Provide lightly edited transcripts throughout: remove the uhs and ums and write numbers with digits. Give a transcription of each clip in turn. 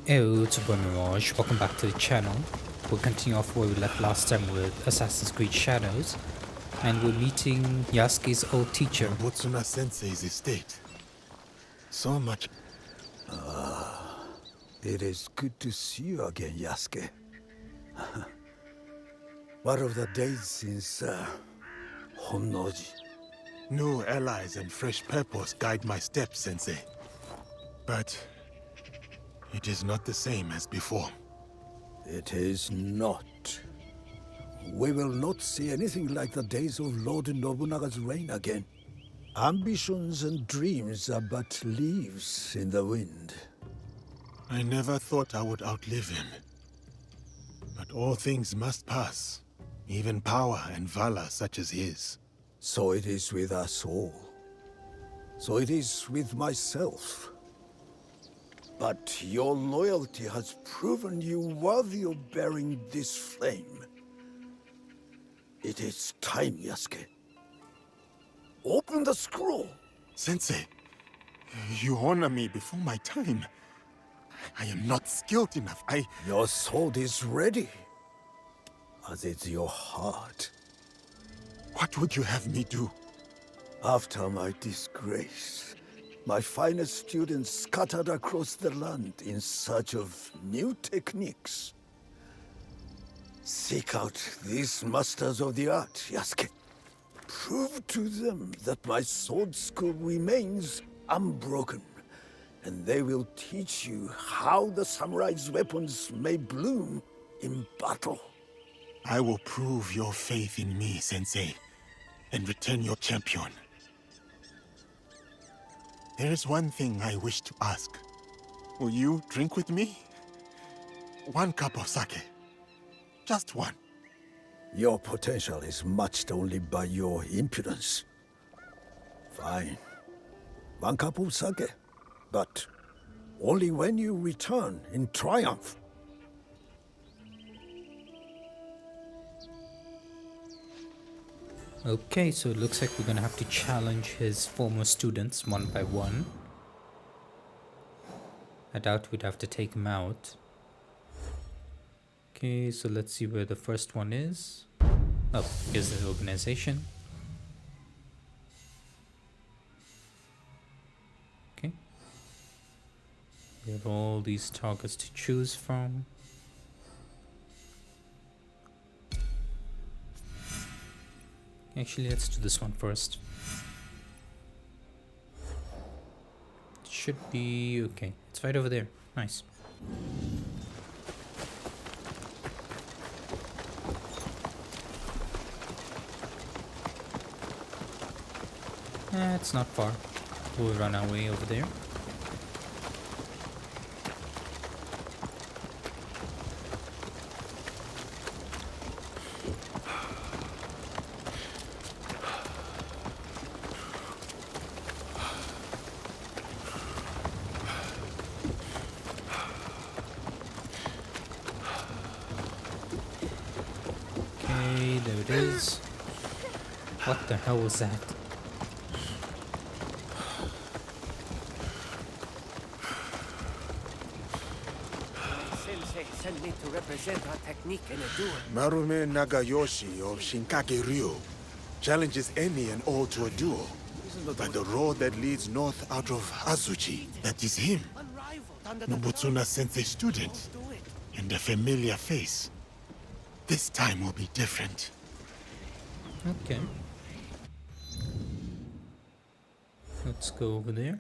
Hey, it's your boy Mirage. Welcome back to the channel. We'll continue off where we left last time with Assassin's Creed Shadows, and we're meeting Yasuke's old teacher. Nobutsuna Sensei's estate. So much. It is good to see you again, Yasuke. What of the days since Honnoji? New allies and fresh purpose guide my steps, Sensei. But it is not the same as before. It is not. We will not see anything like the days of Lord Nobunaga's reign again. Ambitions and dreams are but leaves in the wind. I never thought I would outlive him. But all things must pass. Even power and valor such as his. So it is with us all. So it is with myself. But your loyalty has proven you worthy of bearing this flame. It is time, Yasuke. Open the scroll! Sensei, you honor me before my time. I am not skilled enough. Your sword is ready, as is your heart. What would you have me do? After my disgrace, my finest students scattered across the land in search of new techniques. Seek out these masters of the art, Yasuke. Prove to them that my sword school remains unbroken, and they will teach you how the samurai's weapons may bloom in battle. I will prove your faith in me, Sensei, and return your champion. There is one thing I wish to ask. Will you drink with me? One cup of sake. Just one. Your potential is matched only by your impudence. Fine. One cup of sake. But only when you return in triumph. Okay, so it looks like we're gonna have to challenge his former students one by one. I doubt we'd have to take him out. Okay, so let's see where the first one is. Oh, here's the organization. Okay. We have all these targets to choose from. Actually, let's do this one first. It should be okay. It's right over there. Nice. It's not far. We'll run our way over there. Okay, there it is. What the hell was that? Sensei sent me to represent our technique in a duel. Marume Nagayoshi of Shinkage Ryo challenges any and all to a duel. By the road that leads north out of Azuchi. That is him. Unrivaled under Nobutsuna Sensei's student. do it. And a familiar face. This time will be different. Okay. Let's go over there.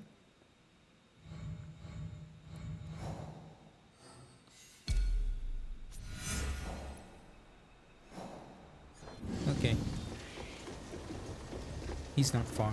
Okay. He's not far.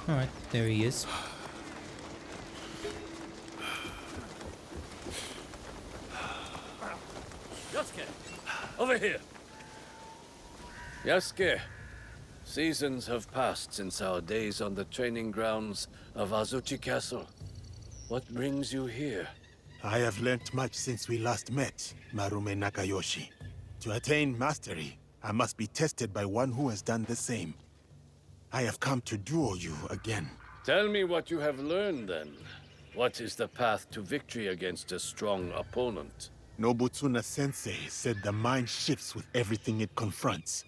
Alright, there he is. Yasuke! Over here! Yasuke, Seasons have passed since our days on the training grounds of Azuchi Castle. What brings you here? I have learnt much since we last met, Marume Nakayoshi. To attain mastery, I must be tested by one who has done the same. I have come to duel you again. Tell me what you have learned, then. What is the path to victory against a strong opponent? Nobutsuna-sensei said the mind shifts with everything it confronts.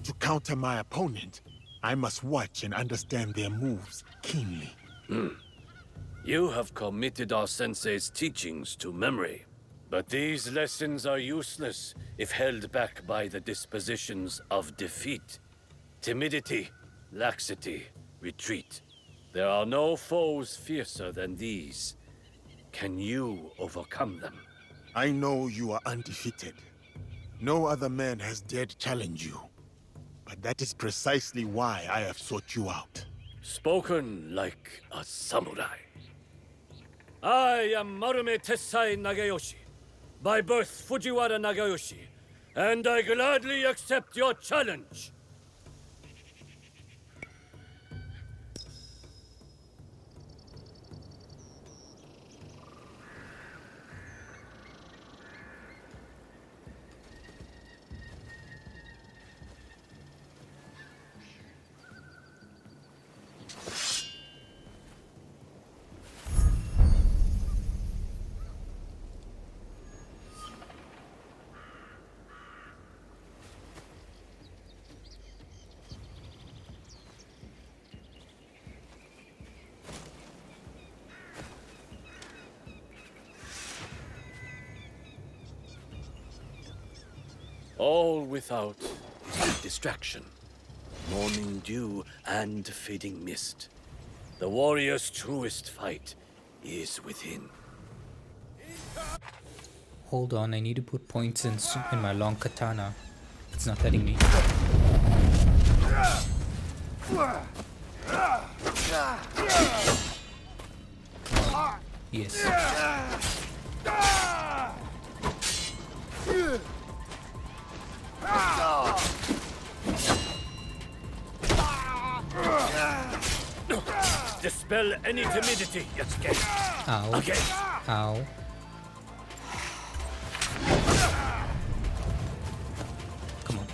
To counter my opponent, I must watch and understand their moves keenly. You have committed our sensei's teachings to memory. But these lessons are useless if held back by the dispositions of defeat. Timidity, laxity, retreat. There are no foes fiercer than these. Can you overcome them? I know you are undefeated. No other man has dared challenge you. But that is precisely why I have sought you out. Spoken like a samurai. I am Marume Tessai Nagayoshi, by birth Fujiwara Nagayoshi, and I gladly accept your challenge. All without is distraction, morning dew and fading mist. The warrior's truest fight is within. Hold on, I need to put points in my long katana. It's not letting me. Yes. Dispel any timidity, Yasuke. Ow. Again. Ow. Come on.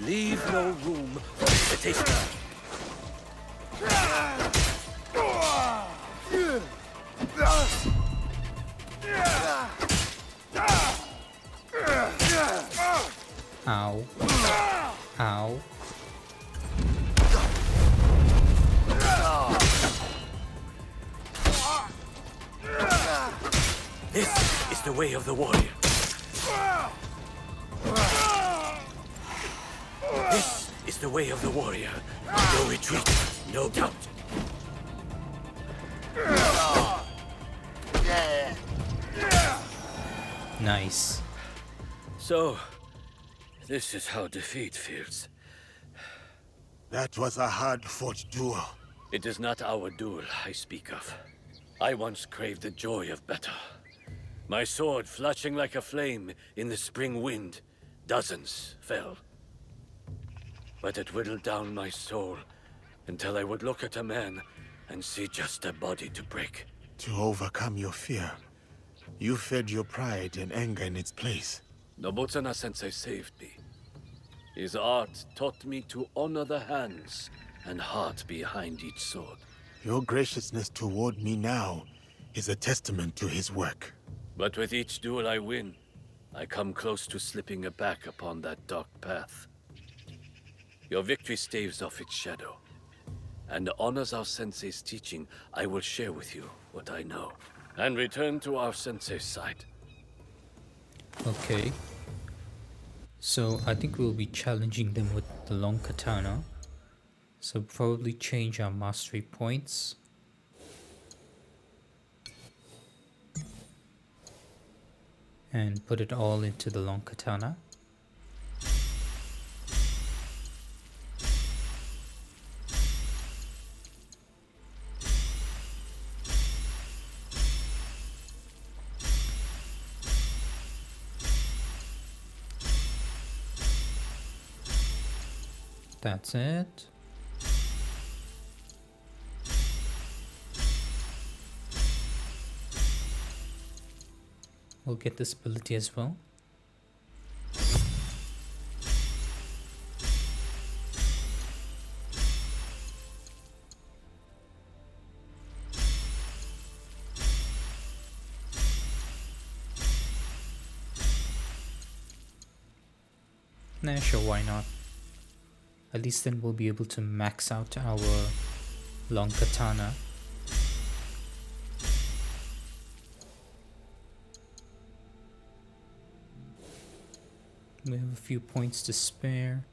Leave no room for hesitation. Ow. Ow. This is the way of the warrior. This is the way of the warrior. No retreat, no doubt. Nice. So, this is how defeat feels. That was a hard-fought duel. It is not our duel I speak of. I once craved the joy of battle. My sword flashing like a flame in the spring wind. Dozens fell. But it whittled down my soul until I would look at a man and see just a body to break. To overcome your fear, you fed your pride and anger in its place. Nobutsuna-sensei saved me. His art taught me to honor the hands and heart behind each sword. Your graciousness toward me now is a testament to his work. But with each duel I win, I come close to slipping back upon that dark path. Your victory staves off its shadow, and honors our sensei's teaching. I will share with you what I know, and return to our sensei's side. Okay. So I think we'll be challenging them with the long katana. So probably change our mastery points. And put it all into the long katana. That's it. We'll get this ability as well. Nah, sure, why not? At least then we'll be able to max out our long katana. We have a few points to spare.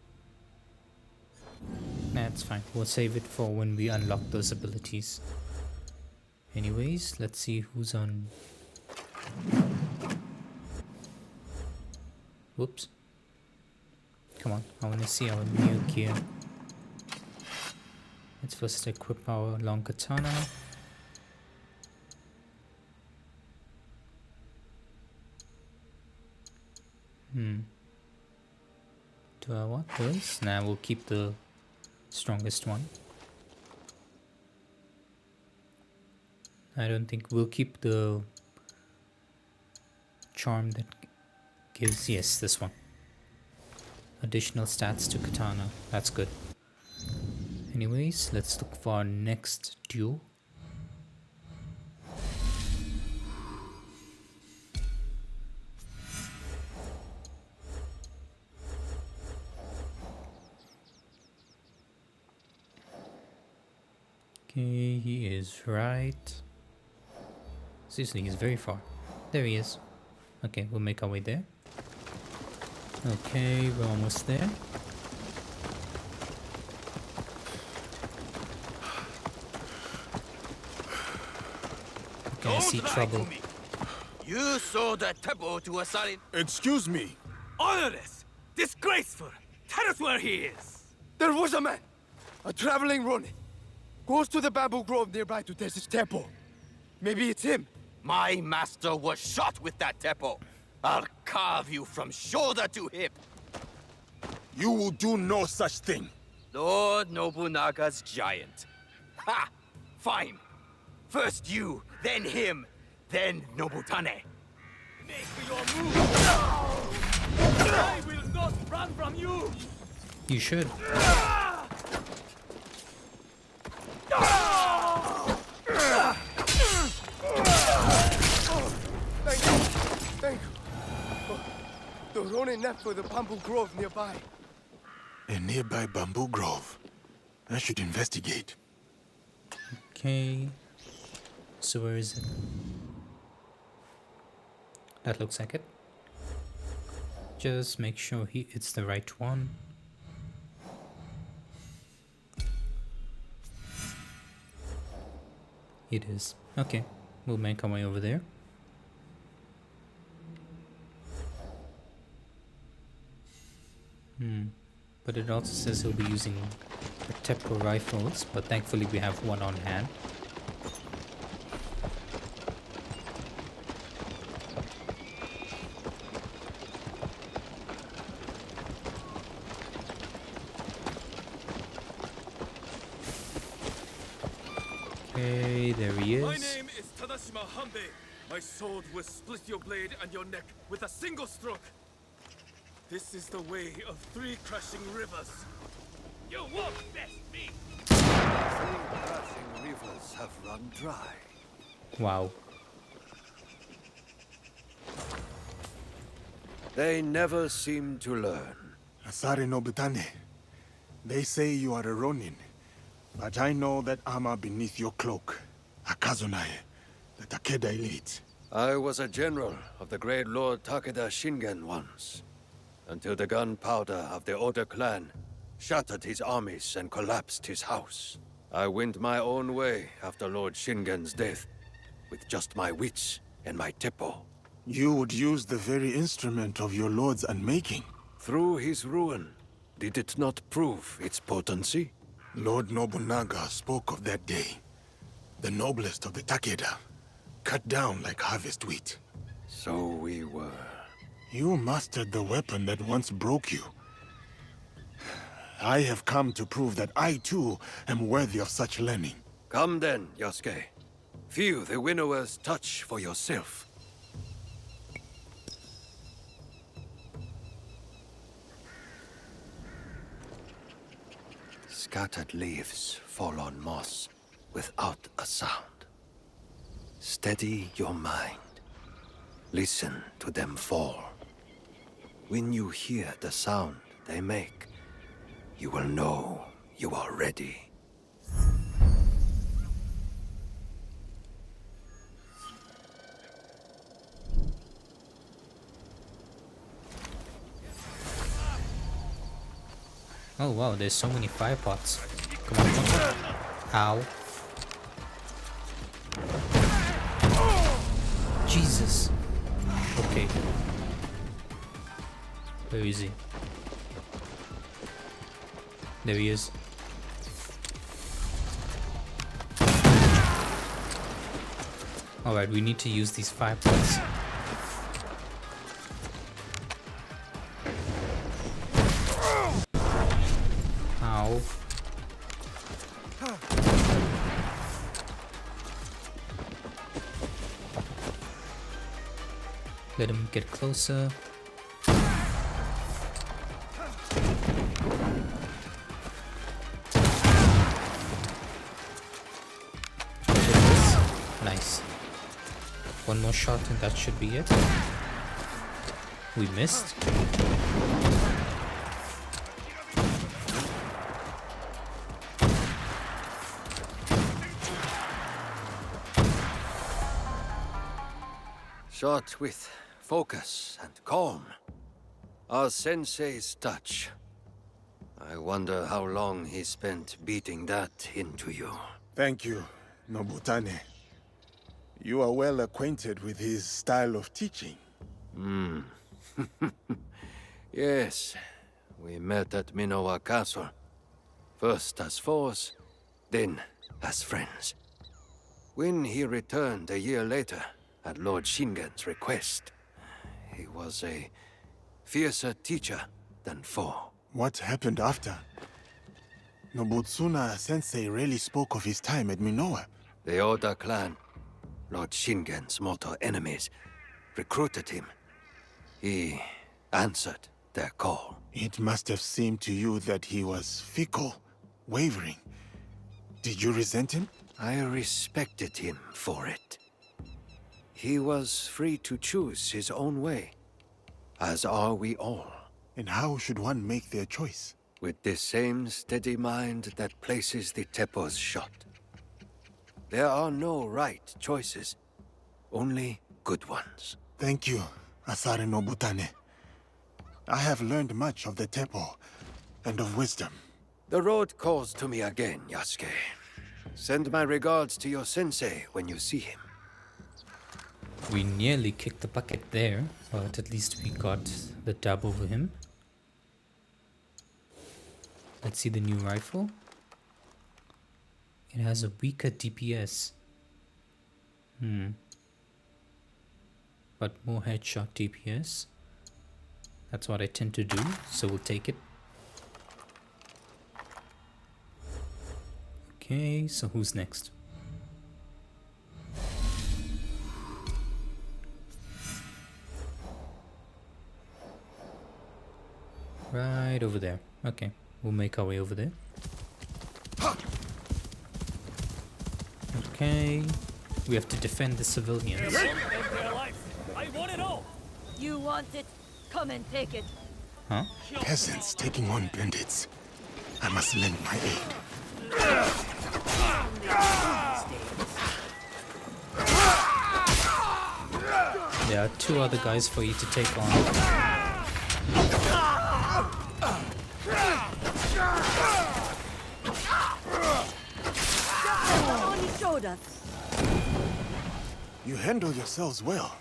That's fine. We'll save it for when we unlock those abilities. Anyways, let's see who's on. Whoops. Come on, I want to see our new gear. Let's first equip our long katana. Do I want this? Nah, we'll keep the strongest one. I don't think we'll keep the charm that gives, yes, this one. Additional stats to katana. That's good. Anyways, let's look for our next duel. Okay, he is right. Seriously, he's very far. There he is. Okay, we'll make our way there. Okay, we're almost there. Okay, I see trouble. You sold that temple to Assassin. Excuse me. Honorless! Disgraceful! Tell us where he is! There was a man, a traveling Ronin. Goes to the bamboo grove nearby to test his temple. Maybe it's him. My master was shot with that temple. I'll carve you from shoulder to hip. You will do no such thing. Lord Nobunaga's giant. Ha! Fine. First you, then him, then Nobutane. Make your move! I will not run from you! You should. Thank you. Oh, the Ronin left for the bamboo grove nearby. A nearby bamboo grove. I should investigate. Okay. So where is it? That looks like it. Just make sure it's the right one. It is. Okay, we'll make our way over there. But it also says he'll be using the Tepco rifles, but thankfully we have one on hand. Okay, there he is. My name is Tadashima Hanbei. My sword will split your blade and your neck with a single stroke. This is the way of 3 crashing rivers. You won't best me! 3 crashing rivers have run dry. Wow. They never seem to learn. Asari Nobutane, they say you are a Ronin, but I know that armor beneath your cloak. Akazunae, the Takeda elite. I was a general of the great Lord Takeda Shingen once, until the gunpowder of the Oda clan shattered his armies and collapsed his house. I went my own way after Lord Shingen's death, with just my wits and my teppo. You would use the very instrument of your lord's unmaking. Through his ruin, did it not prove its potency? Lord Nobunaga spoke of that day. The noblest of the Takeda, cut down like harvest wheat. So we were. You mastered the weapon that once broke you. I have come to prove that I too am worthy of such learning. Come then, Yasuke. Feel the winnower's touch for yourself. Scattered leaves fall on moss without a sound. Steady your mind. Listen to them fall. When you hear the sound they make, you will know you are ready. Oh wow, there's so many fire pots. Come on, come on. Ow. Jesus. Okay. Where is he? There he is. Alright, we need to use these fire pots. Ow. Let him get closer. Nice. One more shot and that should be it. We missed. Shot with focus and calm. Our sensei's touch. I wonder how long he spent beating that into you. Thank you, Nobutane. You are well acquainted with his style of teaching. Yes, we met at Minowa Castle. First as foes, then as friends. When he returned a year later, at Lord Shingen's request, he was a fiercer teacher than foe. What happened after? Nobutsuna Sensei rarely spoke of his time at Minowa. The Oda clan, Lord Shingen's mortal enemies, recruited him. He answered their call. It must have seemed to you that he was fickle, wavering. Did you resent him? I respected him for it. He was free to choose his own way, as are we all. And how should one make their choice? With the same steady mind that places the Teppo's shot. There are no right choices, only good ones. Thank you, Asare Nobutane. I have learned much of the Teppo and of wisdom. The road calls to me again, Yasuke. Send my regards to your sensei when you see him. We nearly kicked the bucket there, but at least we got the dub over him. Let's see the new rifle. It has a weaker DPS. But more headshot DPS. That's what I tend to do, so we'll take it. Okay, so who's next? Right over there. Okay, we'll make our way over there. Okay, we have to defend the civilians. I want it all! You want it? Come and take it. Huh? Peasants taking on bandits. I must lend my aid. There are two other guys for you to take on. You handle yourselves well.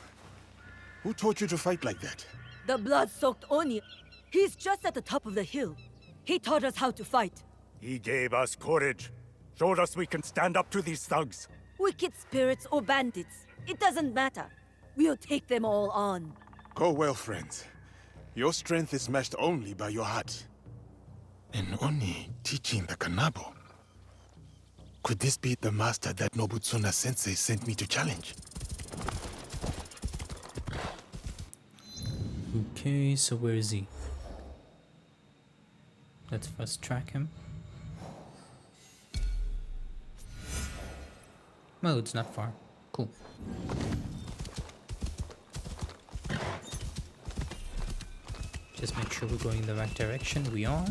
Who taught you to fight like that? The blood-soaked Oni. He's just at the top of the hill. He taught us how to fight. He gave us courage. Showed us we can stand up to these thugs. Wicked spirits or bandits. It doesn't matter. We'll take them all on. Go well, friends. Your strength is matched only by your heart. An Oni teaching the Kanabo? Could this be the master that Nobutsuna Sensei sent me to challenge? Okay, so where is he? Let's first track him. Oh, it's not far. Cool. Just make sure we're going in the right direction. We are.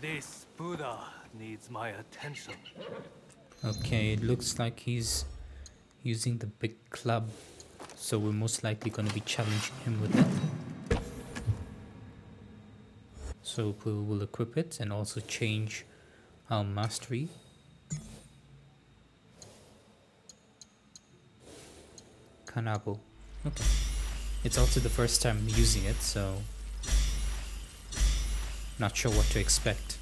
This Buddha needs my attention. Okay, it looks like he's using the big club, so we're most likely going to be challenging him with it. So we'll equip it and also change our mastery. Kanabo. Okay. It's also the first time using it, so not sure what to expect.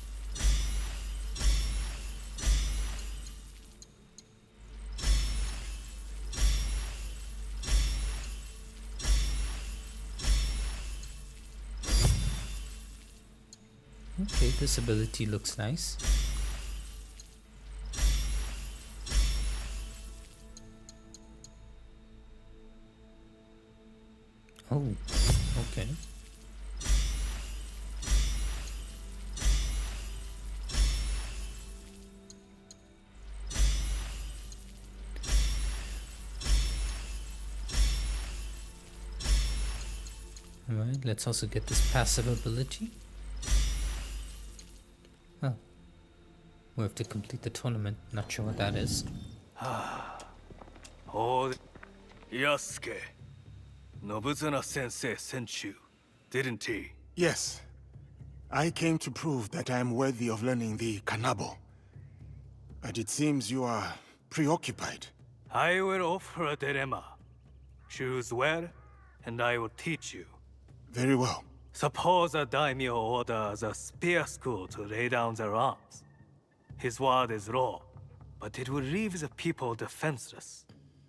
Okay, this ability looks nice. Oh, okay. Alright, let's also get this passive ability. Oh. We have to complete the tournament. Not sure what that is. Oh, Yasuke. Nobutsuna Sensei sent you, didn't he? Yes. I came to prove that I am worthy of learning the Kanabo. But it seems you are preoccupied. I will offer a dilemma. Choose well, and I will teach you. Very well. Suppose a daimyo orders a spear school to lay down their arms. His word is law, but it will leave the people defenseless.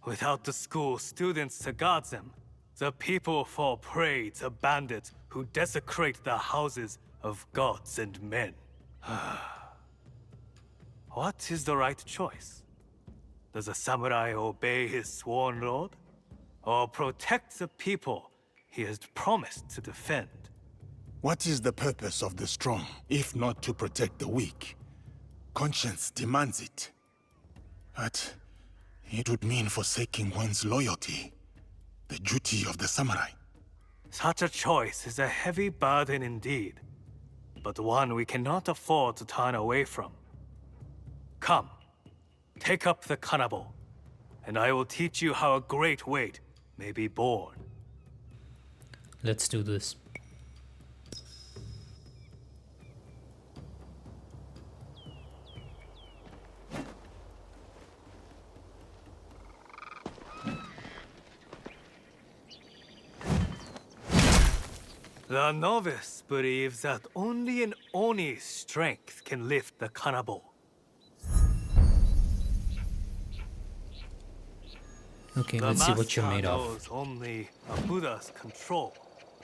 Without the school students to guard them, the people fall prey to bandits who desecrate the houses of gods and men. What is the right choice? Does a samurai obey his sworn lord? Or protect the people he has promised to defend? What is the purpose of the strong, if not to protect the weak? Conscience demands it. But it would mean forsaking one's loyalty, the duty of the samurai. Such a choice is a heavy burden indeed, but one we cannot afford to turn away from. Come, take up the kanabo, and I will teach you how a great weight may be borne. Let's do this. The novice believes that only an Oni's strength can lift the kanabo. Okay, let's see what you're made The of. master knows only a Buddha's control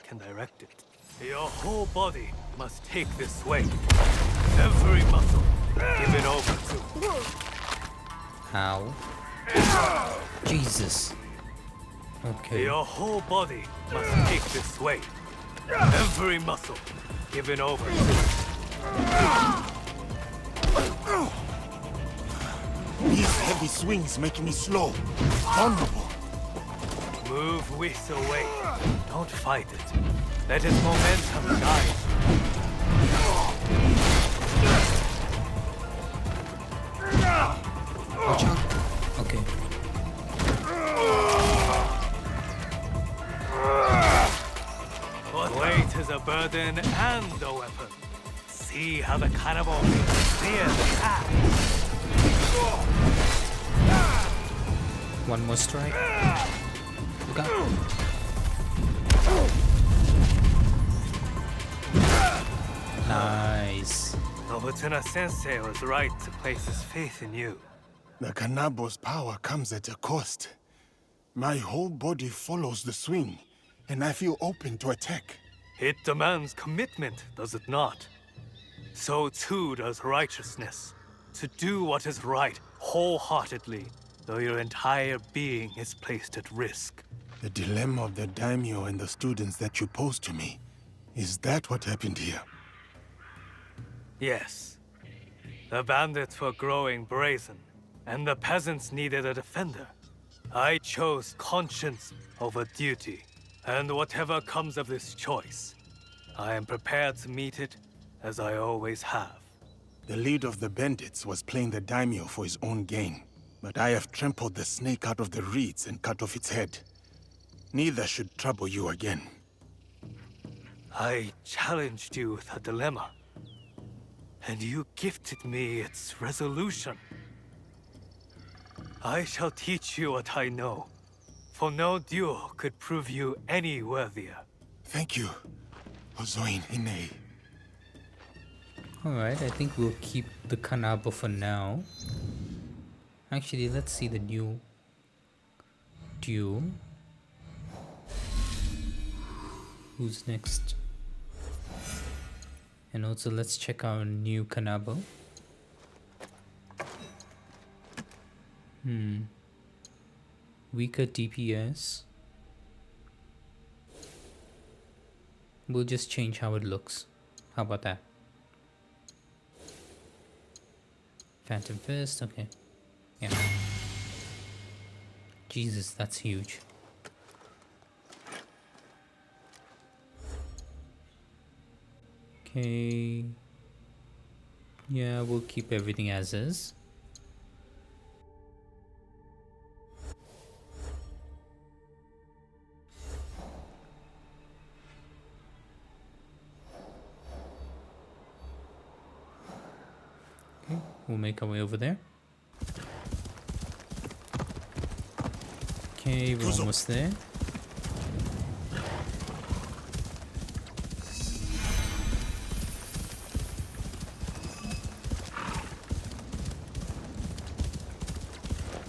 can direct it. Your whole body must take this way. Every muscle given over to. How? Jesus. Okay. Your whole body must take this way. Every muscle given over to. These heavy swings make me slow, vulnerable. Move with the weight. Don't fight it. Let its momentum guide. Watch out. Okay. Weight is a burden and a weapon. See how the cannibal clear the path. One more strike. Look out. Nice. Nobutuna-sensei was right to place his faith in you. The Kanabo's power comes at a cost. My whole body follows the swing, and I feel open to attack. It demands commitment, does it not? So too does righteousness. To do what is right wholeheartedly, though your entire being is placed at risk. The dilemma of the daimyo and the students that you posed to me. Is that what happened here? Yes. The bandits were growing brazen, and the peasants needed a defender. I chose conscience over duty, and whatever comes of this choice, I am prepared to meet it as I always have. The leader of the bandits was playing the daimyo for his own gain, but I have trampled the snake out of the reeds and cut off its head. Neither should trouble you again. I challenged you with a dilemma, and you gifted me its resolution. I shall teach you what I know, for no duel could prove you any worthier. Thank you, Ozoin Ine. Alright, I think we'll keep the Kanabo for now. Actually, let's see the new duel. Who's next? And also let's check our new Kanabo. Weaker DPS. We'll just change how it looks. How about that? Phantom Fist, okay. Yeah. Jesus, that's huge. Okay. Yeah, we'll keep everything as is. Okay, we'll make our way over there. Okay, we're almost there.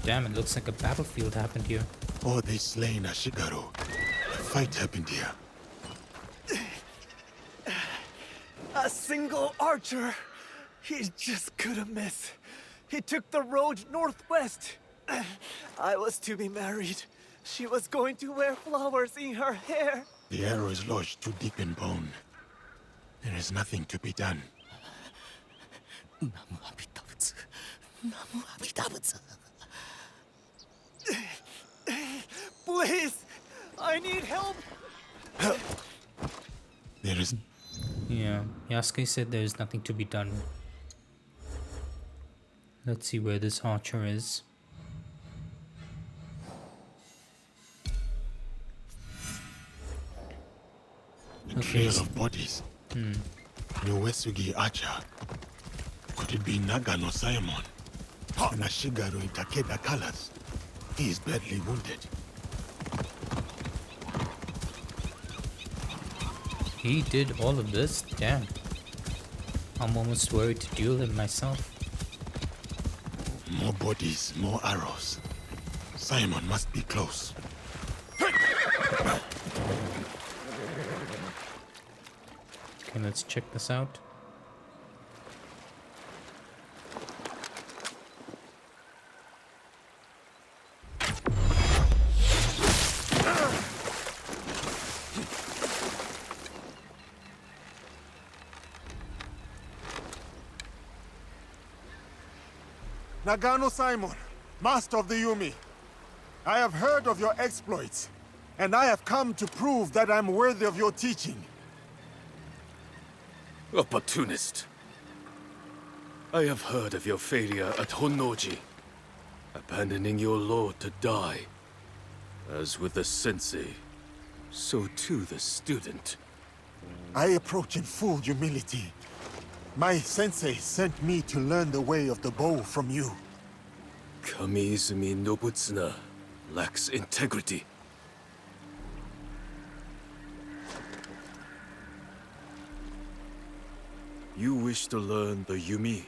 Damn, it looks like a battlefield happened here. Oh, they slain Ashigaru. A fight happened here. A single archer. He just couldn't miss. He took the road northwest. I was to be married. She was going to wear flowers in her hair. The arrow is lodged too deep in bone. There is nothing to be done. Please, I need help. There is... Yeah, Yasuke said there is nothing to be done. Let's see where this archer is. A trail of bodies. Uesugi Archer. Could it be Nagano Simon? And Ashigaru in Takeda colors. He is badly wounded. He did all of this? Damn. I'm almost worried to duel him myself. More bodies, more arrows. Simon must be close. Okay, let's check this out. Nagano Simon, master of the Yumi. I have heard of your exploits, and I have come to prove that I'm worthy of your teaching. Opportunist. I have heard of your failure at Honnoji, abandoning your lord to die. As with the sensei, so too the student. I approach in full humility. My sensei sent me to learn the way of the bow from you. Kamiizumi Nobutsuna lacks integrity. You wish to learn the Yumi?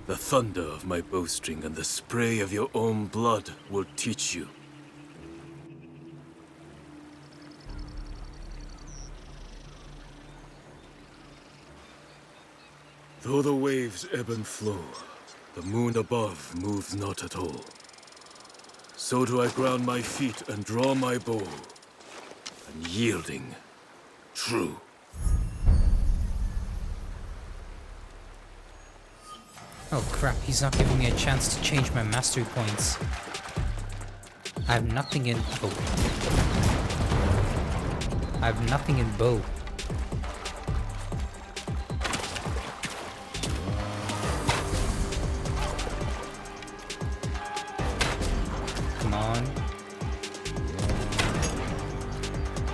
The thunder of my bowstring and the spray of your own blood will teach you. Though the waves ebb and flow, the moon above moves not at all. So do I ground my feet and draw my bow, unyielding, true. Oh crap, he's not giving me a chance to change my mastery points. I have nothing in... Oh. I have nothing in bow. Come on.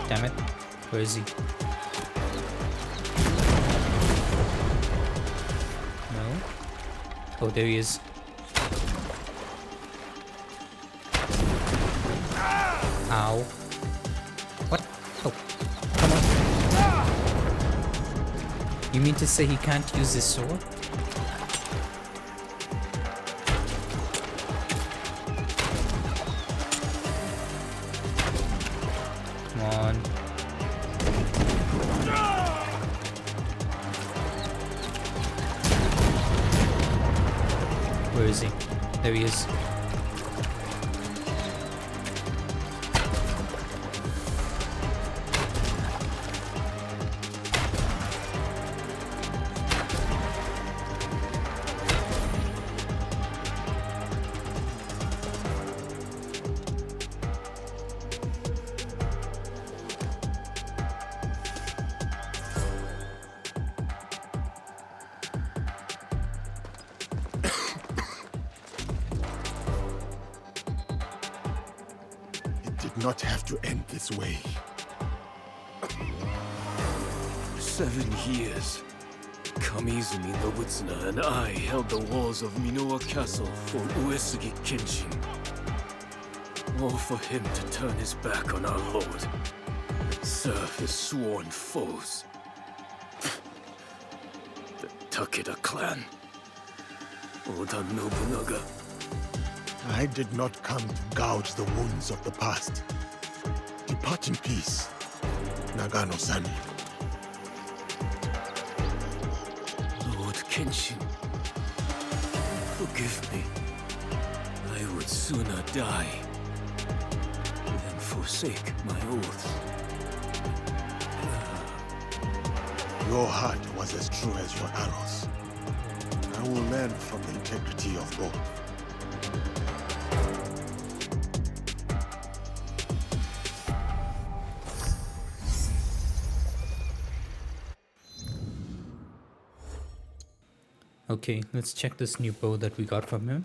Damn it. Where is he? No. Oh, there he is. Ow. What? Oh, come on. You mean to say he can't use his sword? Come on. Where is he? There he is. Not have to end this way. 7 years. Kamizumi Nobutsuna and I held the walls of Minowa Castle for Uesugi Kenshin. All for him to turn his back on our lord and serve his sworn foes. The Takeda clan. Oda Nobunaga. I did not come to gouge the wounds of the past. Depart in peace, Nagano-san. Lord Kenshin, forgive me. I would sooner die than forsake my oaths. Your heart was as true as your arrows. I will learn from the integrity of both. Okay, let's check this new bow that we got from him.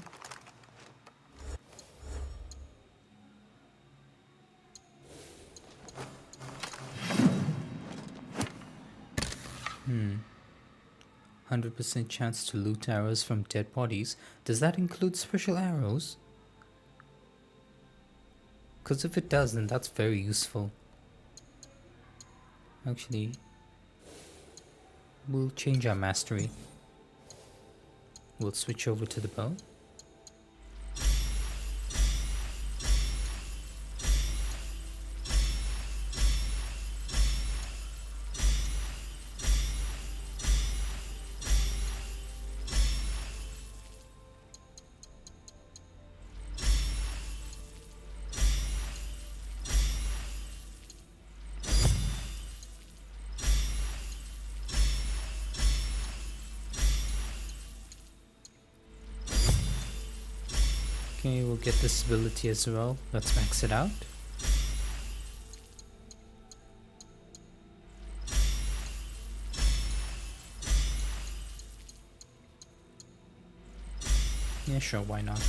Hmm. 100% chance to loot arrows from dead bodies. Does that include special arrows? Because if it does, then that's very useful. Actually, we'll change our mastery. We'll switch over to the bow. Okay, we'll get this ability as well. Let's max it out. Yeah, sure, why not?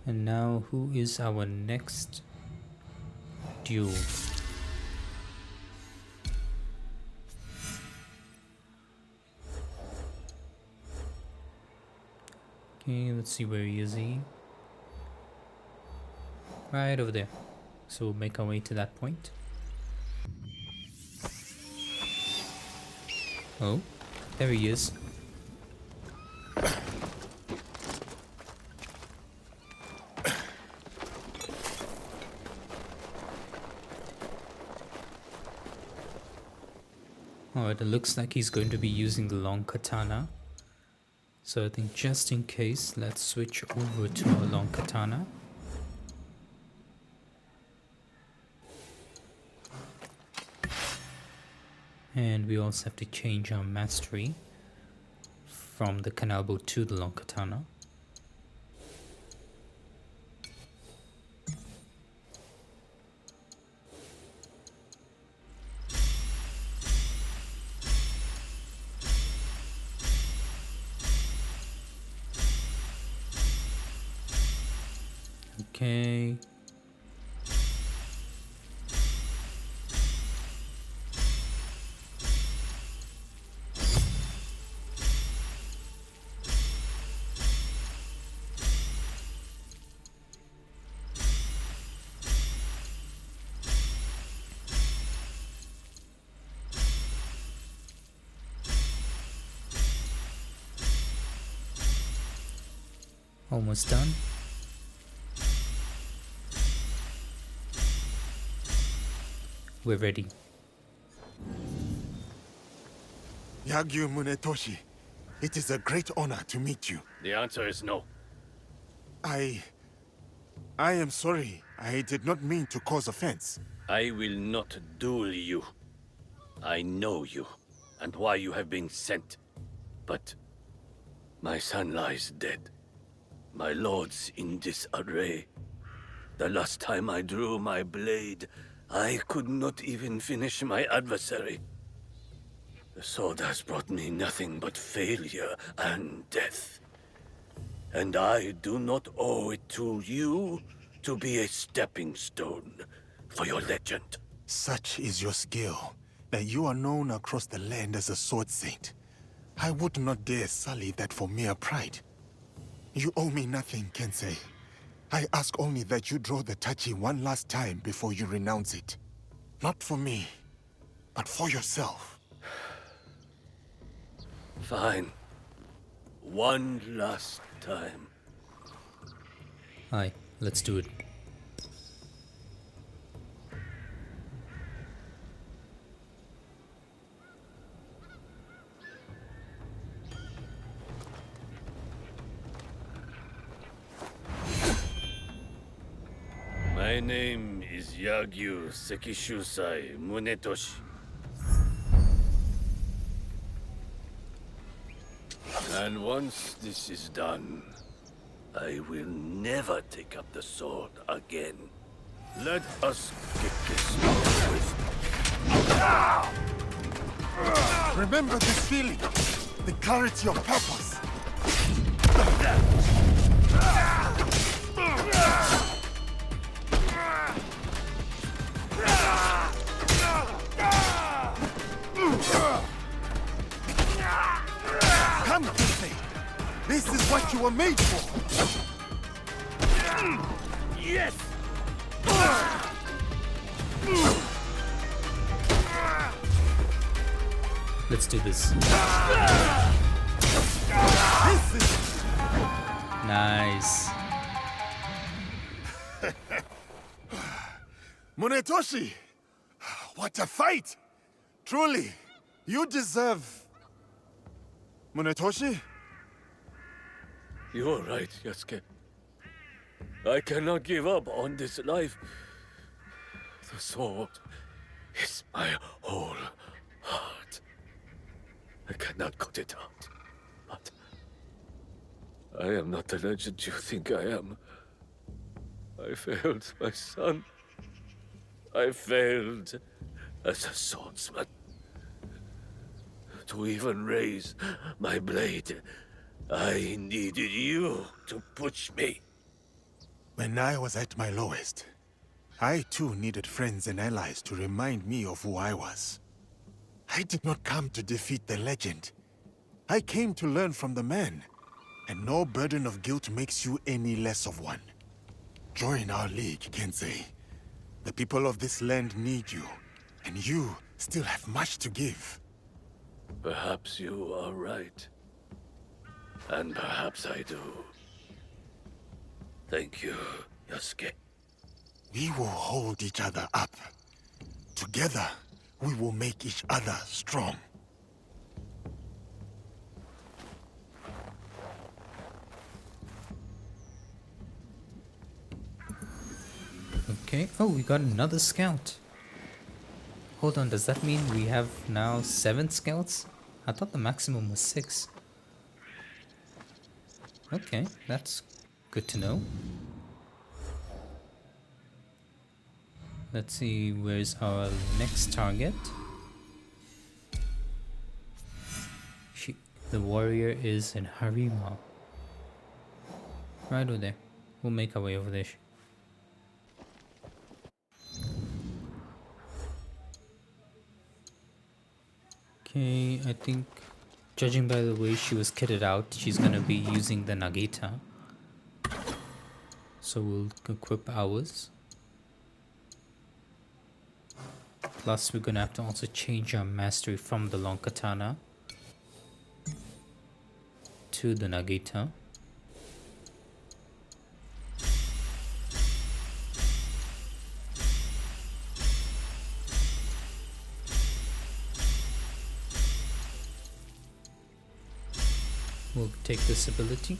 And now, who is our next duel? Okay, let's see, where is he? Right over there. So we'll make our way to that point. Oh, there he is. Alright, it looks like he's going to be using the long katana. So I think just in case, let's switch over to our long katana. And we also have to change our mastery from the kanabo to the long katana. Okay. Almost done. We're ready. Yagyu Munetoshi, it is a great honor to meet you. The answer is no. I am sorry. I did not mean to cause offense. I will not duel you. I know you, and why you have been sent. But my son lies dead. My lord's in disarray. The last time I drew my blade, I could not even finish my adversary. The sword has brought me nothing but failure and death. And I do not owe it to you to be a stepping stone for your legend. Such is your skill, that you are known across the land as a sword saint. I would not dare sully that for mere pride. You owe me nothing, Kensei. I ask only that you draw the tachi one last time before you renounce it. Not for me, but for yourself. Fine. One last time. Aye, let's do it. My name is Yagyu Sekishusai Munetoshi. And once this is done, I will never take up the sword again. Let us get this over with. Remember this feeling, the clarity of purpose. Come, Kensei. This is what you were made for. Yes! Let's do this. This is Nice. Munetoshi! What a fight! Truly, you deserve... Munetoshi? You're right, Yasuke. I cannot give up on this life. The sword is my whole heart. I cannot cut it out. But I am not the legend you think I am. I failed my son. I failed as a swordsman. To even raise my blade, I needed you to push me. When I was at my lowest, I too needed friends and allies to remind me of who I was. I did not come to defeat the legend. I came to learn from the man, and no burden of guilt makes you any less of one. Join our league, Kensei. The people of this land need you, and you still have much to give. Perhaps you are right. And perhaps I do. Thank you, Yasuke. We will hold each other up. Together, we will make each other strong. Okay. Oh, we got another scout. Hold on, does that mean we have now 7 scouts? I thought the maximum was 6. Okay, that's good to know. Let's see, where's our next target? The warrior is in Harima. Right over there. We'll make our way over there. Okay, I think, judging by the way she was kitted out, she's gonna be using the Nagita. So we'll equip ours. Plus we're gonna have to also change our mastery from the long katana to the Nagita. We'll take this ability.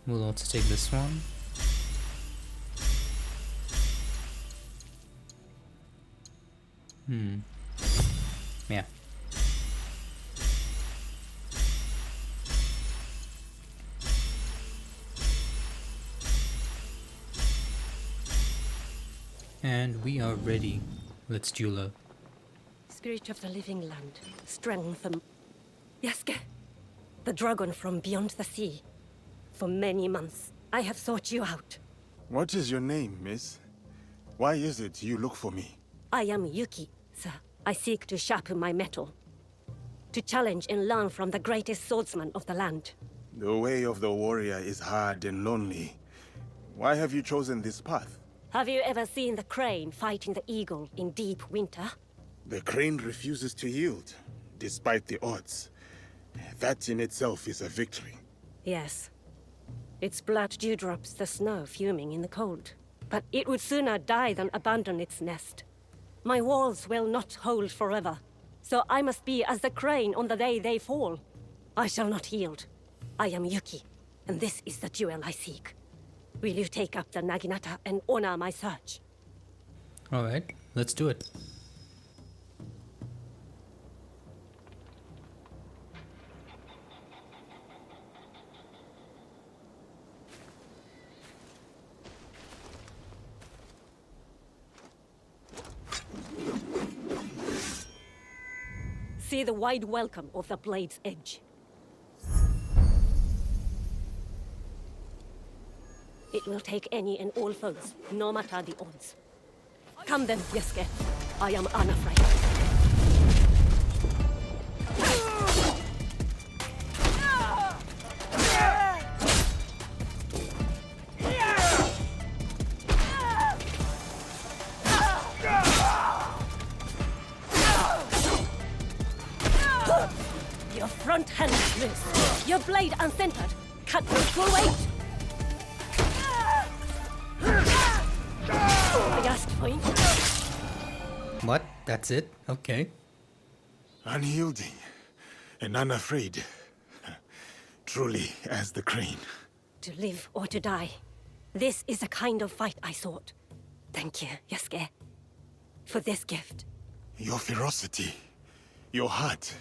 We'll also take this one. Yeah. And we are ready. Let's duel. Spirit of the living land, strengthen. Yasuke, the dragon from beyond the sea. For many months, I have sought you out. What is your name, miss? Why is it you look for me? I am Yuki, sir. I seek to sharpen my mettle. To challenge and learn from the greatest swordsman of the land. The way of the warrior is hard and lonely. Why have you chosen this path? Have you ever seen the crane fighting the eagle in deep winter? The crane refuses to yield, despite the odds. That in itself is a victory. Yes. Its blood dewdrops the snow fuming in the cold. But it would sooner die than abandon its nest. My walls will not hold forever. So I must be as the crane on the day they fall. I shall not yield. I am Yuki, and this is the duel I seek. Will you take up the Naginata and honor my search? Alright, let's do it. See the wide welcome of the blade's edge. It will take any and all foes, no matter the odds. Come then, Yasuke. I am unafraid. Your front hand is loose. Your blade uncentered. Cut with full weight. I asked for you. What? That's it? Okay. Unyielding and unafraid. Truly as the crane. To live or to die. This is the kind of fight I sought. Thank you, Yasuke, for this gift. Your ferocity, your heart.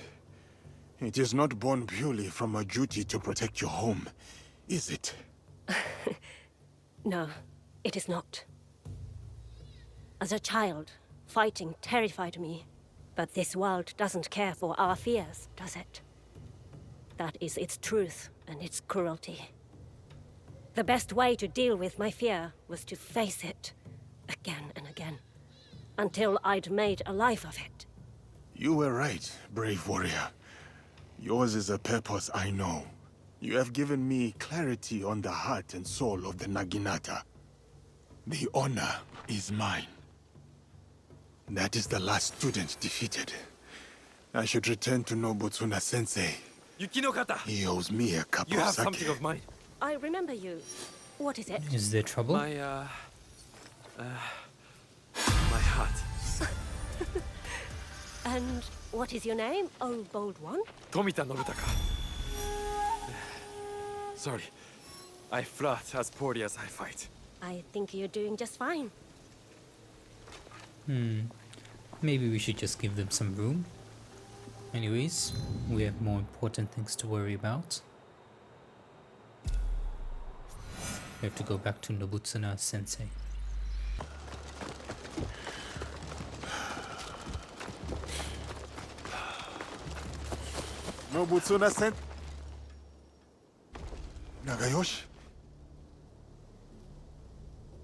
It is not born purely from a duty to protect your home, is it? No, it is not. As a child, fighting terrified me. But this world doesn't care for our fears, does it? That is its truth and its cruelty. The best way to deal with my fear was to face it, again and again, until I'd made a life of it. You were right, brave warrior. Yours is a purpose I know. You have given me clarity on the heart and soul of the Naginata. The honor is mine. That is the last student defeated. I should return to Nobutsuna-sensei. Yukinokata! He owes me a cup You of have sake. something of mine. I remember you. What is it? Is there trouble? My heart. And what is your name, oh bold one? Tomita Nobutaka. Sorry. I flirt as poorly as I fight. I think you're doing just fine. Maybe we should just give them some room. Anyways, we have more important things to worry about. We have to go back to Nobutsuna-sensei. Nobutsuna-sen... Nagayoshi?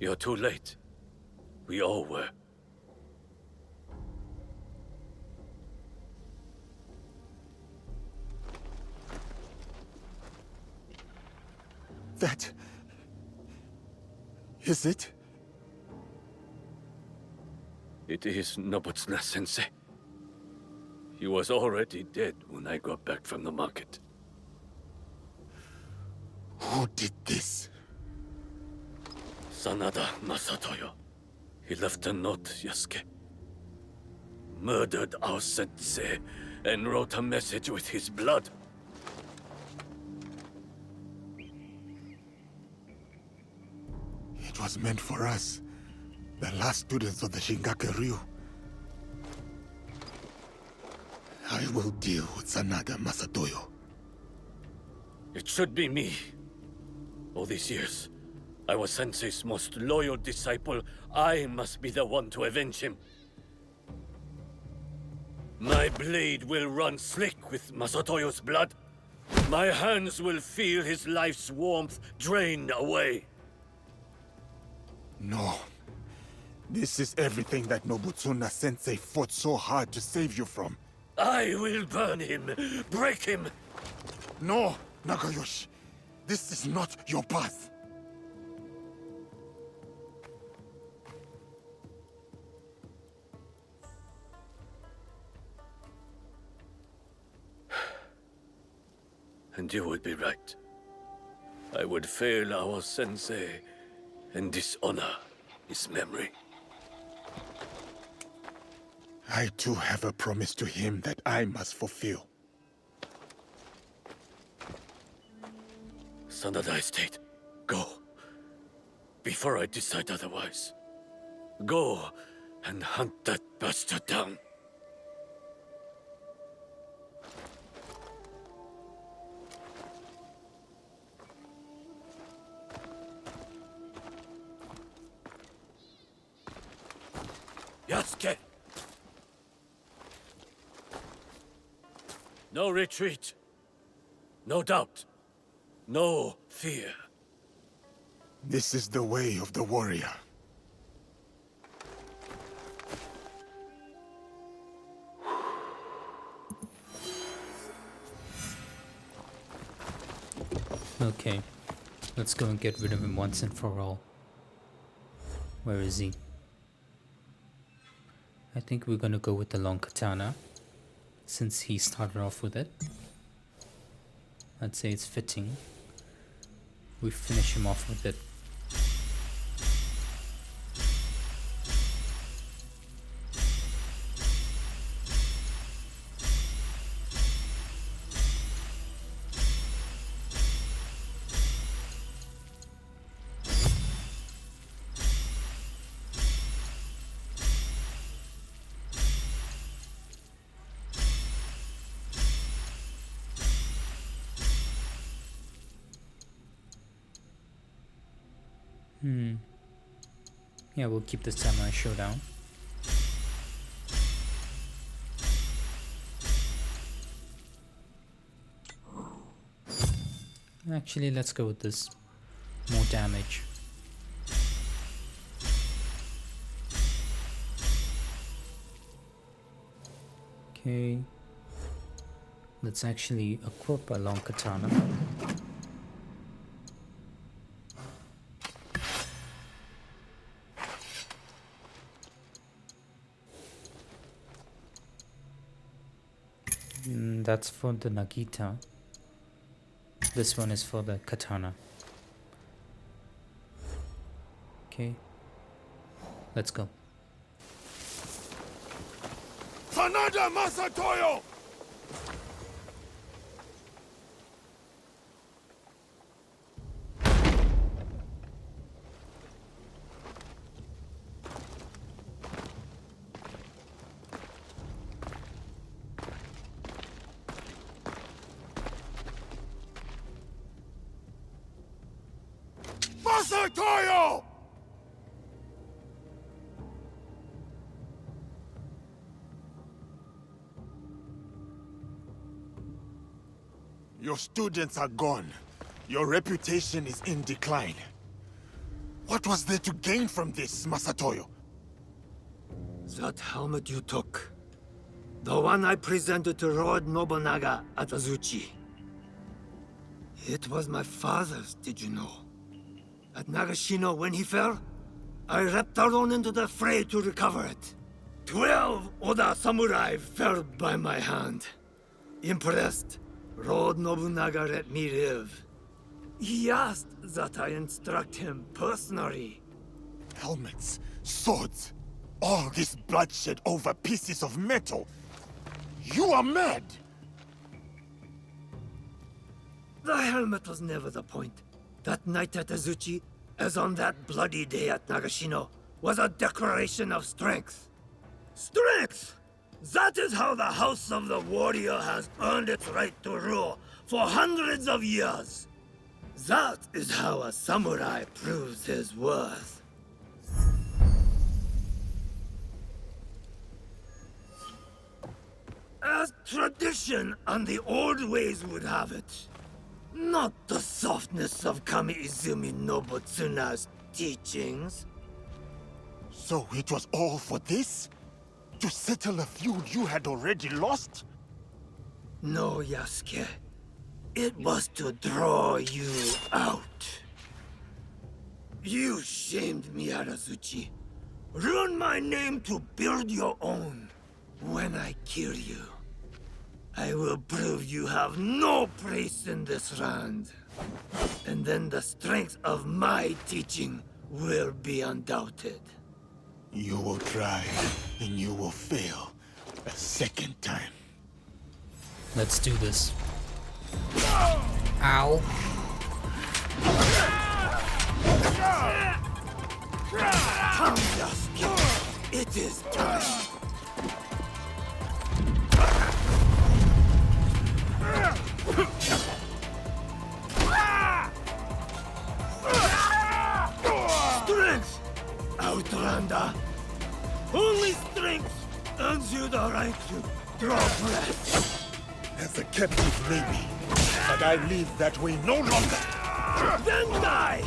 You're too late. We all were. That... is it? It is Nobutsuna-sensei. He was already dead when I got back from the market. Who did this? Sanada Masatoyo. He left a note, Yasuke. Murdered our sensei and wrote a message with his blood. It was meant for us, the last students of the Shingake Ryu. I will deal with Sanada Masatoyo. It should be me. All these years, I was Sensei's most loyal disciple. I must be the one to avenge him. My blade will run slick with Masatoyo's blood. My hands will feel his life's warmth drained away. No. This is everything that Nobutsuna-sensei fought so hard to save you from. I will burn him, break him. No, Nagayoshi. This is not your path. And you would be right. I would fail our sensei and dishonor his memory. I too have a promise to him that I must fulfill. Sanada Estate, go. Before I decide otherwise. Go and hunt that bastard down. Yasuke! No retreat. No doubt. No fear. This is the way of the warrior. Okay, let's go and get rid of him once and for all. Where is he? I think we're gonna go with the long katana, since he started off with it. I'd say it's fitting. We finish him off with it. Yeah, we'll keep the samurai showdown. Actually, let's go with this. More damage. Okay. Let's actually equip a long katana. that's for the Nagita. This one is for the katana. Okay, let's go. Sanada Masatoyo! Masatoyo! Your students are gone. Your reputation is in decline. What was there to gain from this, Masatoyo? That helmet you took. The one I presented to Lord Nobunaga at Azuchi. It was my father's, did you know? At Nagashino, when he fell, I leapt alone into the fray to recover it. 12 Oda samurai fell by my hand. Impressed, Lord Nobunaga let me live. He asked that I instruct him personally. Helmets, swords, all this bloodshed over pieces of metal. You are mad! The helmet was never the point. That night at Azuchi, as on that bloody day at Nagashino, was a declaration of strength. Strength! That is how the House of the Warrior has earned its right to rule for hundreds of years. That is how a samurai proves his worth. As tradition and the old ways would have it. Not the softness of Kami-Izumi Nobutsuna's teachings. So it was all for this? To settle a feud you had already lost? No, Yasuke. It was to draw you out. You shamed me at Azuchi. Ruined my name to build your own. When I kill you, I will prove you have no place in this land. And then the strength of my teaching will be undoubted. You will try, and you will fail a second time. Let's do this. Ow. Come, Yasuke. It is time. Strength! Outlander! Only strength earns you the right to draw breath. As a captive, maybe. But I live that way no longer. Then die!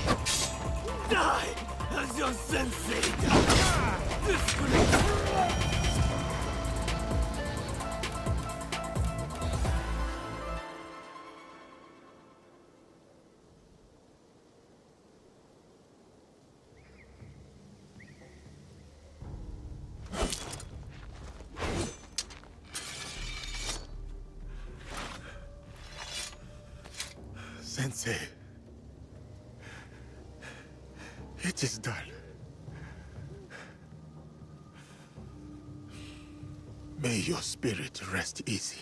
Die as your sensei died! Disgrace! Sensei. It is done. May your spirit rest easy.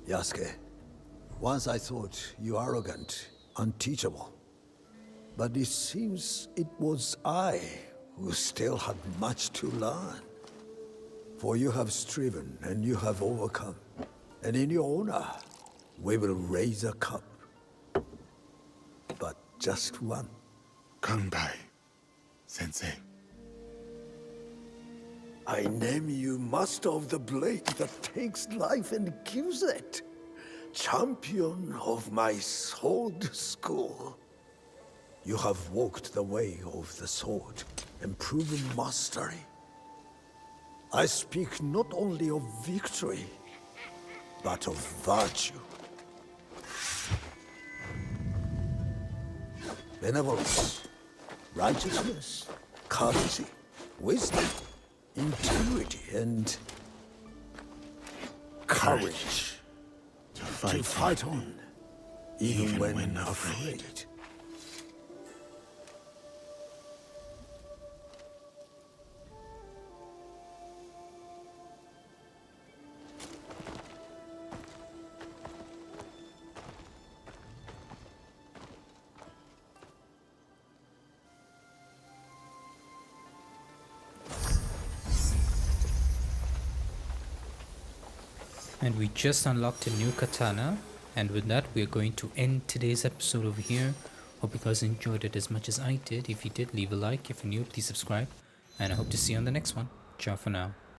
Yasuke, once I thought you arrogant, unteachable. But it seems it was I who still had much to learn. For you have striven and you have overcome. And in your honor, we will raise a cup. But just one. Come by, Sensei. I name you Master of the Blade that takes life and gives it. Champion of my sword school. You have walked the way of the sword and proven mastery. I speak not only of victory, but of virtue. Benevolence, righteousness, courtesy, wisdom, integrity, and courage. To fight on, even when afraid. And we just unlocked a new katana, and with that we're going to end today's episode over here. Hope you guys enjoyed it as much as I did. If you did, leave a like. If you're new, please subscribe, and I hope to see you on the next one. Ciao for now.